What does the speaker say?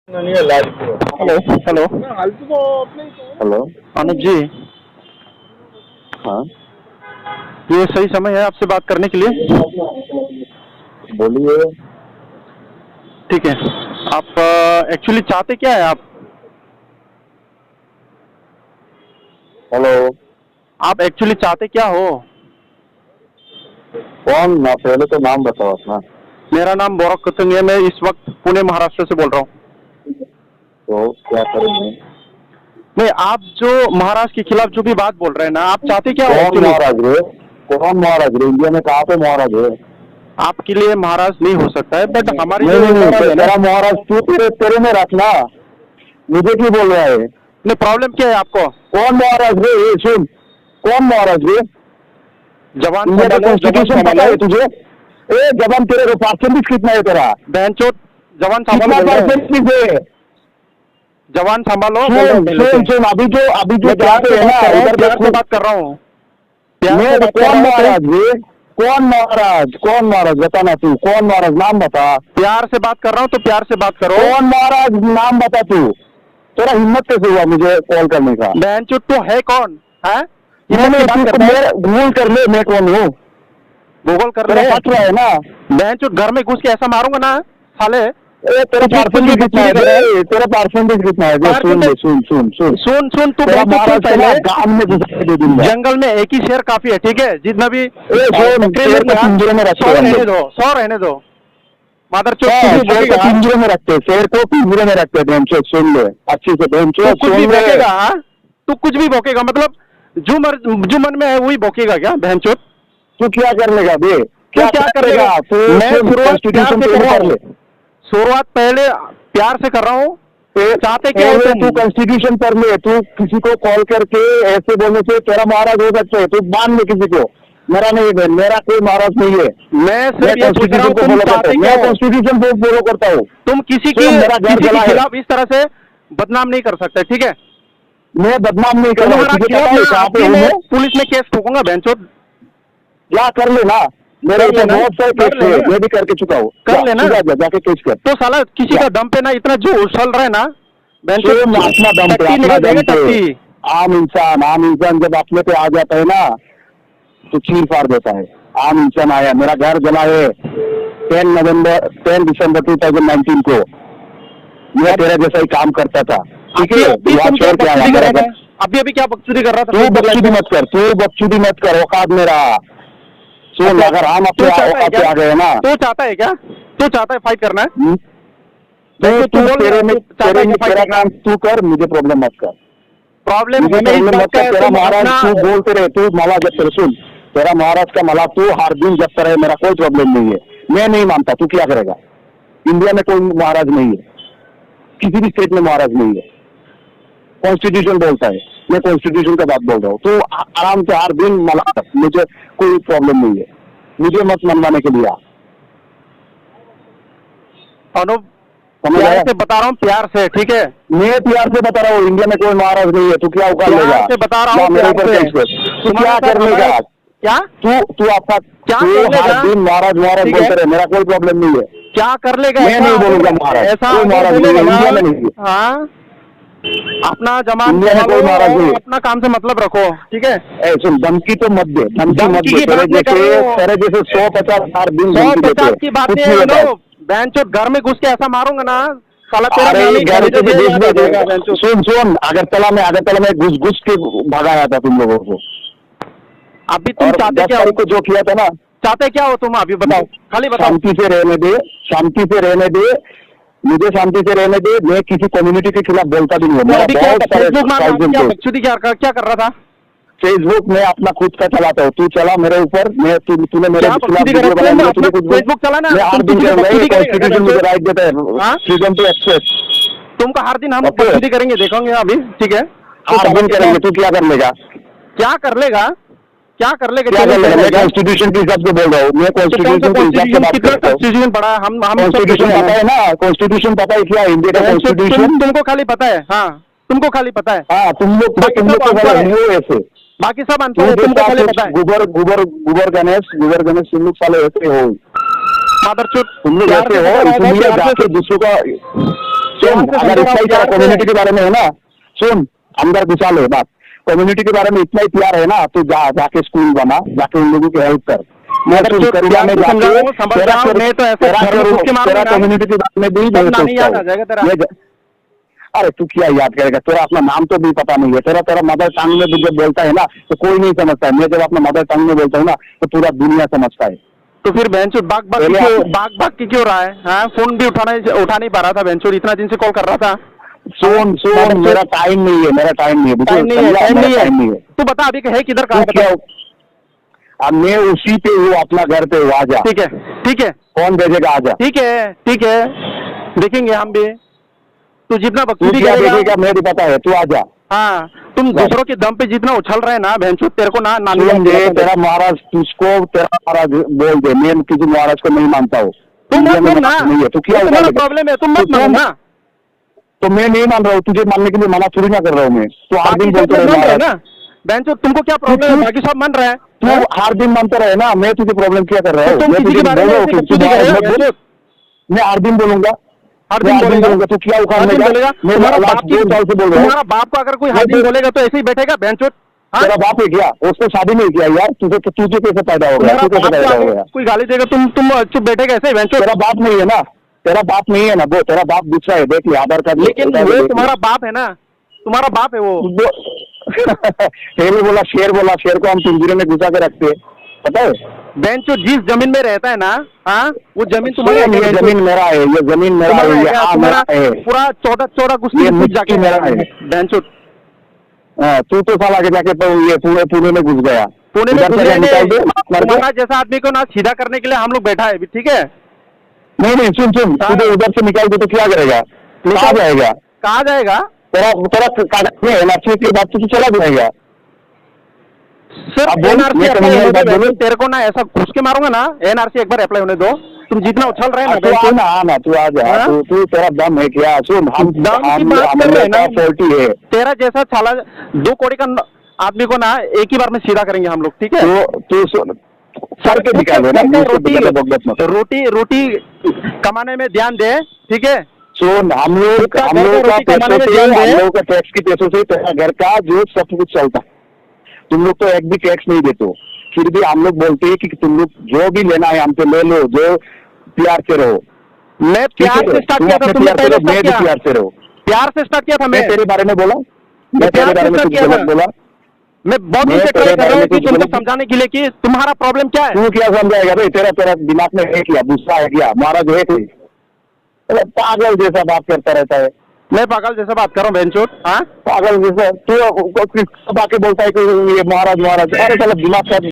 Hello hello hello. Anuj ji, हाँ, ये सही समय है आपसे बात करने के लिए? बोलिए। ठीक है। आप एक्चुअली चाहते क्या है? हेलो। आप एक्चुअली चाहते क्या हो? कौन ना, पहले तो नाम बताओ अपना। मेरा नाम बौरक कुतुंग है। मैं इस वक्त पुणे महाराष्ट्र से बोल रहा हूँ। तो क्या करेंगे? नहीं, आप जो महाराष्ट्र के खिलाफ जो भी बात बोल रहे हैं ना, आप चाहते क्या हो कौन एक्चुअली? महाराज है? कौन महाराज है? इंडिया में कहाँ पे महाराज है? आपके लिए महाराष्ट्र नहीं हो सकता है, बट हमारी नहीं जो नहीं नहीं, महाराज है ना। तेरा महाराज तू तेरे तेरे में रखना। मुझे क्यों बोल रहा है? नहीं, प्रॉब्लम क्या है आपको? कौन महाराज है ये सुन। कौन महाराज है? जवान इंडिया का संभालो, जवान कॉन्स्टिट्यूशन पता संभालो। है तुझे? ए जवान, तेरे को परसेंटेज कितना है तेरा? बहनचोद, जवान संभालो कितना बोल रहा हूँ। परसेंटेज है? जवान संभालो बोल रहा हूँ सुन पहले सुन से। सुन, अभी जो मैं प्यार चाहते से है बात ना, कर रहा हूँ, इधर प्यार से देखो। बात कर रहा हूँ, प्यार मैं से बात कर कौन रहा हूँ। महाराज है? कौन महाराज? कौन महाराज बताना तू। कौन महाराज नाम बता। प्यार से बात कर रहा हूँ तो प्यार से बात करो। कौन महाराज नाम बता तू। तेरा हिम्मत कैसे हुआ मुझे कॉल करने का? बहनचोद तो है कौन है? मैंने तू तो मेरा गूगल कर ले, मैं कौन हूँ? गूगल कर तेरा ले। पट रहा है ना? बहनचोद घर में घुस के ऐसा मारूंगा ना साले। ए तेरा कुछ भी परसेंटेज कितना है? बकचोदी कर रहा है। तेरा परसेंटेज कितना है? जो सुन ले, सुन सुन सुन। सुन सुन तू तेरा बहनचोद, महाराज सुन को ना पहले। गांव में घुसा के दे दूंगा। जंगल में एक ही शेर काफी है, ठीक है? जितना भी सुन, बकरे शेर लोग को ना, पिंजरे में रखते 100 हैं हम रहने लोग। दो, 100 रहने दो। मादरचोद हाँ, कुछ भी शेर को भोकेगा, पिंजरे में रखते हैं, शेर को पिंजरे में रखते हैं। बहनचोद सुन ले अच्छी से, तू बहनचोद कुछ भी सुन ले। भोकेगा। हाँ? तू कुछ भी भोकेगा, मतलब जो मन में है वही भोकेगा क्या बहनचोद? तू क्या कर लेगा बे? तू क्या कर लेगा? तू मैं शुरुआत प्यार कॉन्स्टिट्यूशन से पे कर रहा कर हूँ। ले। शुरुआत पहले प्यार से कर रहा हूँ। चाहते क्या हो पहले तुम? तू कॉन्स्टिट्यूशन पर ले। तू किसी को कॉल करके ऐसे बोलने से तेरा महाराज हो सकता है। तू मान ले किसी को। मेरा नहीं है, मेरा कोई महाराज नहीं है। मैं मैं सिर्फ ये पूछ रहा कॉन्स्टिट्यूशन हूँ, को तुम फॉलो करता चाहते हूँ। क्या मैं हो? कॉन्स्टिट्यूशन को फॉलो करता हूँ। तुम किसी तो मेरा घर के जला है। खिलाफ इस तरह से बदनाम नहीं कर सकते, ठीक है? मैं बदनाम नहीं कर रहा हूँ। तुम्हारा तुझे खिलाफ पता है ना कहाँ पे अभी हूँ मैं मैं? पुलिस में केस ठोकूंगा बहनचोद। क्या कर लेना। मेरे कर ऊपर लेना, बहुत सारे कर केस है, लेना, मैं भी करके चुका हूँ। कर लेना। जाके केस कर। तो साला किसी जा। का दम पे ना इतना जो उछल रहा है ना तो बहनचोद, अपना दम पे, टट्टी अपना निकल दम जाएगा, पे। टट्टी। आम इंसान जब अपने पे आ जाता है ना, तो चीर फाड़ देता है। आम इंसान आया, मेरा घर जला है 10 दिसंबर 2019 को। मैं तेरा जैसा ही काम करता था, ठीक है? अभी तुम क्या छोड़ के आया बकचोदी कर मेरा रहा घर। था? अभी क्या बकचोदी कर रहा था? तू Facebook लाइव बकचोदी पे? मत कर, तू बकचोदी मत कर। औकात में रहा। सुन, अच्छा, अगर हम तू अपने चाहता है औकात पे क्या? आ गए ना, तू चाहता है क्या? तू चाहता है फाइट करना है? तू तू तू बोल तेरे रहा, में तू चाहता है क्या फाइट तेरा करना? काम तू कर, मुझे प्रॉब्लम मत कर। प्रॉब्लम मुझे हमें इस प्रॉब्लम बात मत का कर। है, तेरा तुम महाराज अपना तू बोलते रहे, तू मला जब तेरे सुन, तेरा महाराज का मला तू हर दिन जब रहे, मेरा कोई प्रॉब्लम नहीं है। मैं नहीं मानता, तू क्या करेगा? इंडिया में कोई महाराज नहीं है, किसी भी स्टेट में महाराज नहीं है। कॉन्स्टिट्यूशन बोलता है, मैं कॉन्स्टिट्यूशन का बात बोल रहा हूँ। तो आराम से हर दिन मला, मुझे कोई प्रॉब्लम नहीं है। मुझे मत मनवाने के लिए आ। अनुप, समझ प्यार आया? से बता रहा हूँ, प्यार से, ठीक है? मैं प्यार से बता रहा हूँ, इंडिया में कोई महाराज नहीं है। तू क्या उखाड़ प्यार लेगा? से बता रहा हूँ, या मेरे प्यार ऊपर से। केस कर। तू तुम्हारे क्या साथ कर लेगा? हमारा क्या तू आपका क्या तू कर हर लेगा? दिन महाराज महाराज ठीक बोलते है? रहे, मेरा कोई प्रॉब्लम नहीं है। क्या कर लेगा? मैं ऐसा नहीं बोलूंगा अगर महाराज, ऐसा कोई अगर महाराज नहीं बोलेगा है, ना, इंडिया में नहीं है। हाँ, अपना जमान इंडिया में संभालो कोई महाराज नहीं और है। अपना काम से मतलब रखो, ठीक है? सुन, धमकी तो मत दे, धमकी मत धमकी दे। की तेरे बात नहीं कर रहा हूँ। जैसे 150 हर दिन सौ धमकी देते 50 हैं, की बात कुछ नहीं नहीं है। होता है। बैंचोद घर में घुस के ऐसा मारूंगा ना साला, तेरा अरे नाम ही घर से खलील याद आ जाएगा घुस बैंचोद। सुन, अगरतला में घुस घुस के भगाया था तुम लोगों को। अभी तुम और चाहते 10 क्या हो? तारीख को जो किया था ना, चाहते क्या हो तुम? अभी बताओ, खाली बताओ। शांति से रहने दे, शांति से रहने दे, मुझे शांति से रहने दे। मैं किसी कम्युनिटी के खिलाफ बोलता भी नहीं हूँ। तो मेरा अभी क्या बहुत सारे फेसबुक में अभी ट्राइब्स क्या थे। बकचोदी क्या कर रहा था? फेसबुक में अपना खुद का चलाता हूँ। तू चला मेरे ऊपर, मैं तूने मेरे क्या खिलाफ बकचोदी वीडियो कर बनाया, रहा मैं है? तुझे कुछ फेसबुक चला ना, मैं हर तुम दिन किसी को करूंगा। बकचोदी करेगा क्या कॉन्स्टिट्यूशन मुझे बैंचोद? राइट देता है, हाँ? Freedom to access. तुमको हर दिन हम ओके। बकचोदी करेंगे, देखेंगे अभी, ठीक है? हर दिन करेंगे। तू क्या कर लेगा? क्या कर लेगा? क्या कर लेगा? क्या कर लेगा? मैं क्या? कॉन्स्टिट्यूशन के हिसाब से बोल रहा हूँ। मैं तो कौन सा कॉन्स्टिट्यूशन के हिसाब से कॉन्स्टिट्यूशन? बात कितना करता हूँ। कॉन्स्टिट्यूशन पढ़ा है? हम सब कॉन्स्टिट्यूशन पढ़े पता हैं। है ना? कॉन्स्टिट्यूशन पता है क्या? इंडिया का कॉन्स्टिट्यूशन। तुमको खाली पता है? हाँ, तुमको खाली पता है। हाँ, तुम लोग बाकी सब तो अनपढ़ है। नहीं हो ऐसे। बाकी सब तू अनपढ़ है, तुमको खाली जैसा पता है। गुबर गणेश तुम लोग साले ऐसे हो। मादरचोद, तुम लोग प्यार ऐसे से हो, बता रहा हूँ, इसलिए प्यार से जाके दूसरों का सुन, से अगर समझाओ, इतना ही तेरा प्यार से। कम्युनिटी के बारे में है ना, सुन, अंदर घुसा ले बात। कम्युनिटी के बारे में इतना ही प्यार है ना, तो जाके स्कूल बना, जाके उन लोगों की हेल्प कर। मैं अगर सुन, जो करुणा प्यार में से जाके समझाओ, समझ जाओ, नहीं तो ऐसे घर में घुस के मारूंगा तेरा ना, कम्युनिटी के बारे में भी सब नहीं नानी सोचता याद आ हूँ। जाएगा तेरा। अरे तू क्या याद करेगा, तेरा अपना नाम तो भी पता नहीं है, तेरा तेरा मदर टंग में भी जब बोलता है ना तो कोई नहीं समझता है। मैं जब अपना मदर टंग में बोलता हूँ ना तो पूरा दुनिया समझता है। तो फिर बेंचो पहले आप- बाग की क्यों रहा है? हाँ, फोन भी उठा नहीं पा रहा था बेंचो, इतना दिन से कॉल कर रहा था। सुन सुन, मेरा टाइम नहीं है, मेरा टाइम नहीं है, टाइम नहीं है, समझा? टाइम मेरा नहीं है। टाइम नहीं है। तू बता अभी है किधर का तू है, क्या, बता। अब मैं उसी पे हूँ, अपना घर पे हूँ, आजा। ठीक है, ठीक है, कौन भेजेगा, आजा। ठीक है, ठीक है, देखेंगे हम भी। तू जितना तू बकचोदी क्या करेगा। भेजेगा मुझे पता है, तू आजा। हाँ, तुम बस। दूसरों के दम पे जितना उछल रहे हैं ना बेंचो, तेरे को ना नानी सुन याद दे, दिलाता है। तेरा महाराज तुझको, तेरा महाराज बोल दे, मैं किसी महाराज को नहीं मानता हूँ। तुम इंडिया मत में मानना, महाराज नहीं है, तू क्या तुम्हारा उखाड़ेगा? प्रॉब्लम है, तुम तो मत मानना। तो मैं नहीं मान रहा हूँ, तुझे मानने के लिए मना थोड़ी ना कर रहा हूँ मैं। तो हर बाकी दिन सब बोलते लोग रहे मान रहे हैं महाराज, ना बेंचो, तुमको क्या प्रॉब्लम है? तू- बाकी सब मान रहे हैं। तू हाँ? हर दिन मानता रहे ना, मैं तुझे प्रॉब्लम क्या कर रहा तो हूँ? तुम मैं किसी तुझे के बारे बोल में रहा हूँ ऐसे कि तू बकचोदी महाराज करेगा मत बोल। बेंचो? मैं हर दिन बोलूंगा, हर मैं दिन हर दिन बोलेगा? बोलूंगा, तू क्या हर उखाड़ने दिन का? बोलेगा? मैं तुम्हारा लास्ट बाप की 2 साल से बोल रहा हूँ। तुम्हारा बाप को अगर कोई हर मैं दिन तो- बोलेगा तो ऐसे ही बैठेगा बेंचो? हाँ? तेरा बाप है क्या? उसने शादी नहीं किया यार, तुझे कैसे पैदा हो गया? तुम्हारा तू कैसे बाप को पैदा हो अगर गया? कोई गाली देगा तुम चुप बैठेगा ऐसे बेंचो? तेरा बाप नहीं है ना, तेरा बाप नहीं है ना वो, तेरा बाप दूसरा है, देख ले आधार कार्ड लेकिन उतार के वो देख ले। तुम्हारा बाप है ना, तुम्हारा बाप है वो। शेर को हम पिंजरे में घुसा के रखते हैं, पता है? बेंचो जिस जमीन में रहता है ना, हाँ, वो जमीन तुम्हारी है सुन, क्या ये बेंचो? जमीन मेरा है, ये जमीन मेरा तुम्हारा है, है ये क्या? मेरा तुम्हारा है, पूरा 14 कुश्ती ये कुछ मिट्टी जाके मेरा है। बेंचो। हाँ, तू तो साला के जाके तो ये पुणे में घुस गया। पुणे में इधर से घुसे निकाल दे, मार मार के। तुम्हारा जैसा आदमी को ना सीधा करने के लिए हम लोग बैठा है अभी, ठीक है? नहीं नहीं, सुन सुन, हाँ। तुझे उधर से निकाल दे तो क्या करेगा? कहाँ जाएगा? कहाँ जाएगा? तेरा तेरा कागज में एनआरसी के बाद तो तू चला जाएगा। सिर्फ अब बोल, एनआरसी मैं अप्लाई होने कहीं दो बात बेंचो, बोलूं? तेरे को ना ऐसा घुस के मारूंगा ना, एनआरसी एक बार अप्लाई होने दो। तुम जितना उछल रहे हैं ना तू बेंचो, आना, तू आ जा, हाँ? तू तेरा दम है क्या? सुन, हम दम की हम बात कर रहे हैं ना, 40 है। तेरा जैसा छाला 2 कौड़ी का आदमी को ना एक ही बार में सीधा करेंगे हम लोग, ठीक है? तू सुन, सर के निकाल दे ना, मुंह से बेटा बकबक मत। रोटी कमाने में ध्यान दे, ठीक है? सुन, हम लोग उसका का घर का रोटी कमाने में पैसों से, ध्यान दे। हम लोग का टैक्स के पैसों से तेरा घर का जो सब कुछ चलता है। तुम लोग तो एक भी टैक्स नहीं देते हो, फिर भी हम लोग बोलते हैं कि तुम लोग जो भी लेना है हमसे ले लो, जो प्यार से रहो। मैं प्यार से स्टार्ट किया था, अपने तुमने प्यार से पहले रहो, मैं स्टार्ट भी किया। प्यार से रहो। प्यार से स्टार्ट किया था मैं मैं तेरे बारे में बोला, मैं प्यार तेरे से बारे में start कुछ किया गलत था। बोला? मैं बहुत दिन मैं से ट्राई तेरे कर बारे रहा हूँ में कि कुछ तुमको गलत- समझाने के लिए कि तुम्हारा प्रॉब्लम क्या है। तू क्या समझाएगा भाई? तेरा तेरा दिमाग में है क्या? गुस्सा है क्या? महाराज है कोई? अरे पागल जैसा बात करता रहता है, मैं पागल जैसा बात कर रहा हूँ बेंचोट? हाँ, पागल जैसा। तू बाकी बोलता है कि ये महाराज महाराज, अरे साला दिमाग का